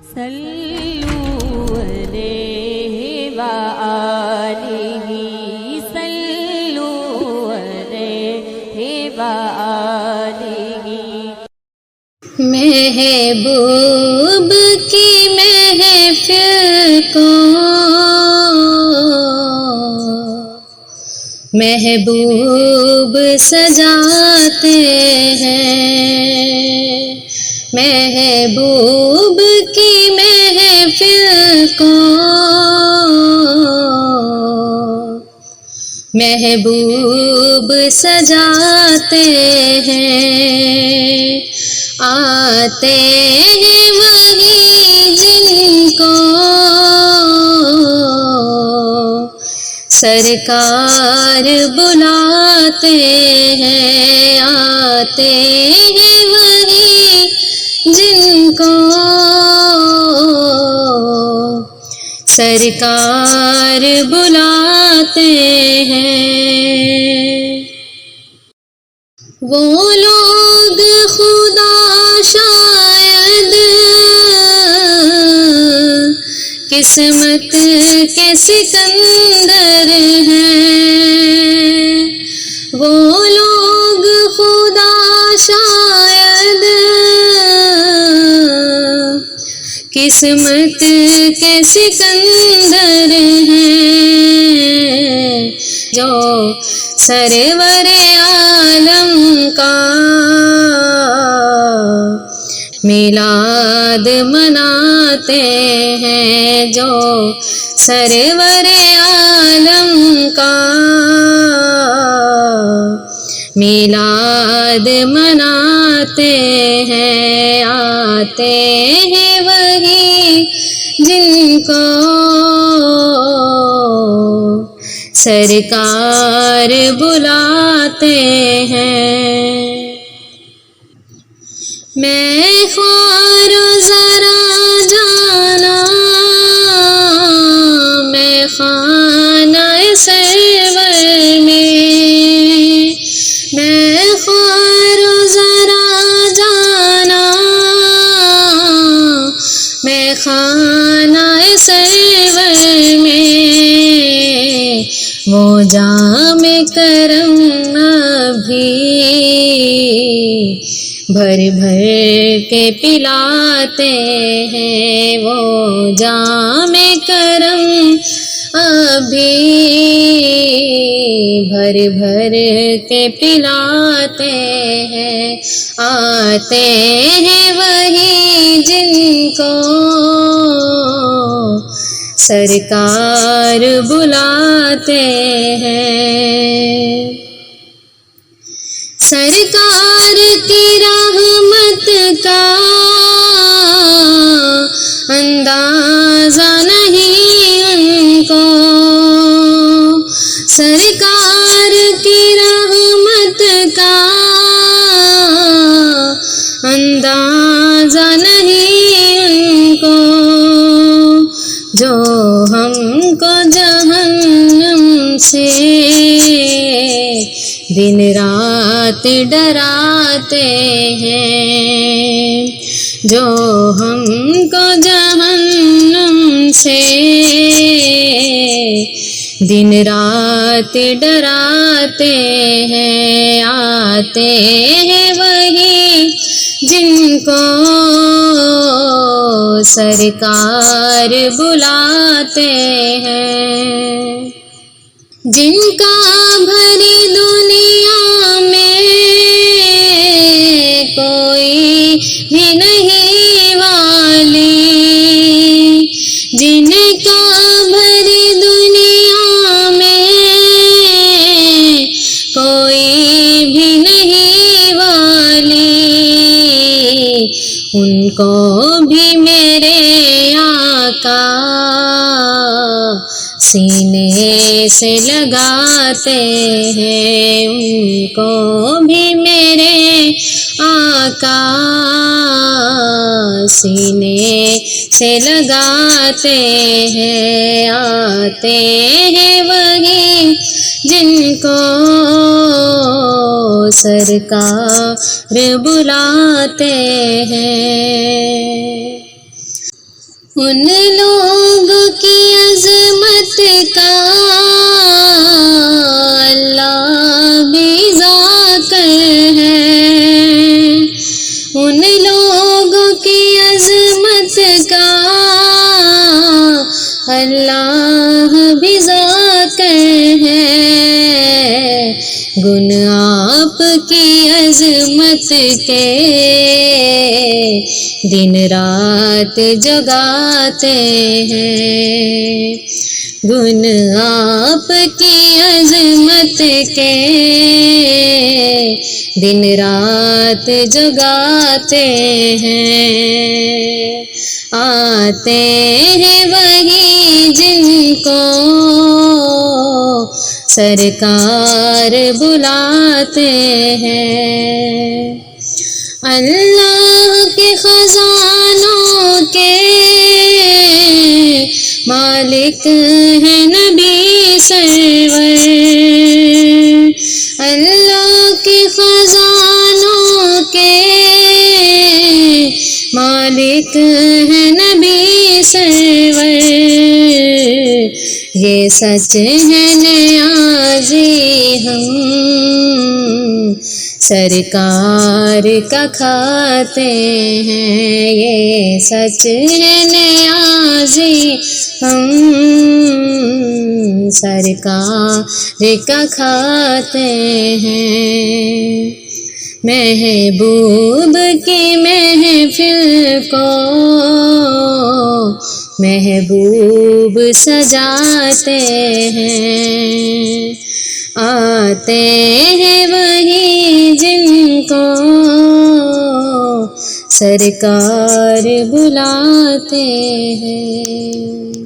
सल्लू अलैहि व आलिहि सल्लू अलैहि व आलिहि। महबूब की महफिल को महबूब सजाते हैं, महबूब की महफिल को महबूब सजाते हैं। आते हैं वही जिनको सरकार बुलाते हैं। आते हैं वही जिनको सरकार बुलाते हैं। वो लोग खुदा शायद किस्मत के सिकंदर हैं। वो लोग खुदा शायद किस्मत के सिकंदर हैं, जो सरवरे आलम का मिलाद मनाते हैं, जो सरवरे आलम का मिलाद मनाते हैं। आते हैं वही जिनको सरकार बुलाते हैं। मैं ख्वारो जरा जाना, मैं खाना सरवर में, मैं ख्वारो जरा जाना, मैं खाना सरवर में। वो जाम करम अभी भर भर के पिलाते हैं। वो जाम करम अभी भर भर के पिलाते हैं। आते हैं वही जिनको सरकार बुलाते हैं। सरकार की रहमत का अंदाजा नहीं उनको, सरकार की रहमत का अंदाजा नहीं उनको, जो हमको जहन्नम से दिन रात डराते हैं, जो हमको जहन्नम से दिन रात डराते हैं। आते हैं वही जिनको सरकार बुलाते हैं। जिनका भरी दुनिया में कोई भी नहीं वाली, जिनका भरी दुनिया में कोई भी नहीं वाली, उनको भी मेरे आका सीने से लगाते हैं। उनको भी मेरे आका सीने से लगाते हैं। आते हैं वही जिनको सरकार बुलाते हैं। उन लोगों की अजमत का अल्लाह भी जाकर है, उन लोगों की अजमत का अल्लाह भी जाकर है। गुण आपकी अजमत के दिन रात जगाते हैं, गुण आपकी अजमत के दिन रात जगाते हैं। आते हैं वही जिनको सरकार बुलाते हैं। अल्लाह के खजानों के मालिक है नबी सरवर, अल्लाह के खजानों के मालिक है नबी सरवर। ये सच है नियाज़ी हम सरकार का खाते हैं, ये सच है नियाज़ी हम सरकार का खाते हैं। महबूब की महफिल को महबूब सजाते हैं। आते हैं वही जिनको सरकार बुलाते हैं।